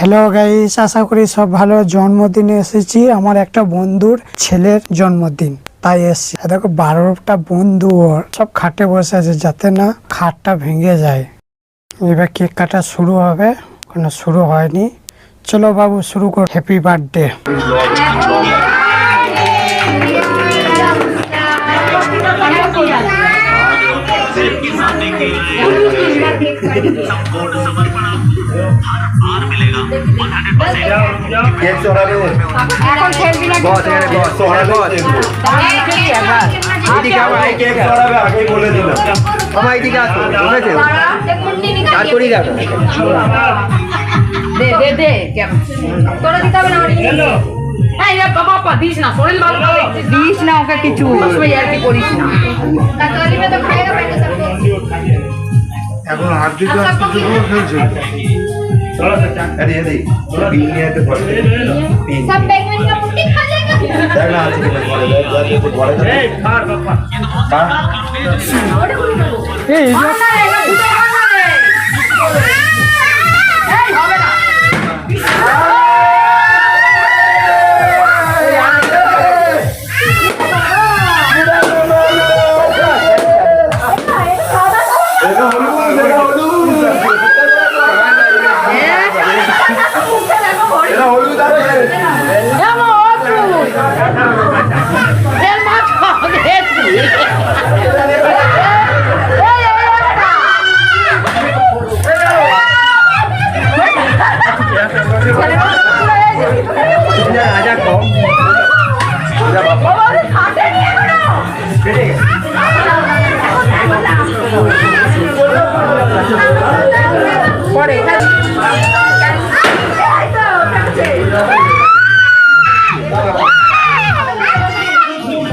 Hello guys, আশা করি সব ভালো। জন্মদিনে এসেছি, আমার একটা বন্ধুর ছেলের জন্মদিন, তাই এসেছি। দেখো 12টা বন্ধু ওর সব খাটে বসে আছে যাতে না খাটটা ভেঙে যায়। এবার কেক কাটা শুরু হবে, কোনো শুরু হয়নি। চলো বাবু শুরু কর। Happy birthday. দিস না ওকে কিছু করিস না। এখন হাত দিতে খেলছে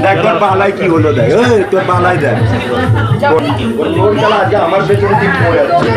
দেখ তোর বালাই কি হলো, দেখ তোর বালাই দেখ আমার পেছনে ঠিক পড়ে যাচ্ছে।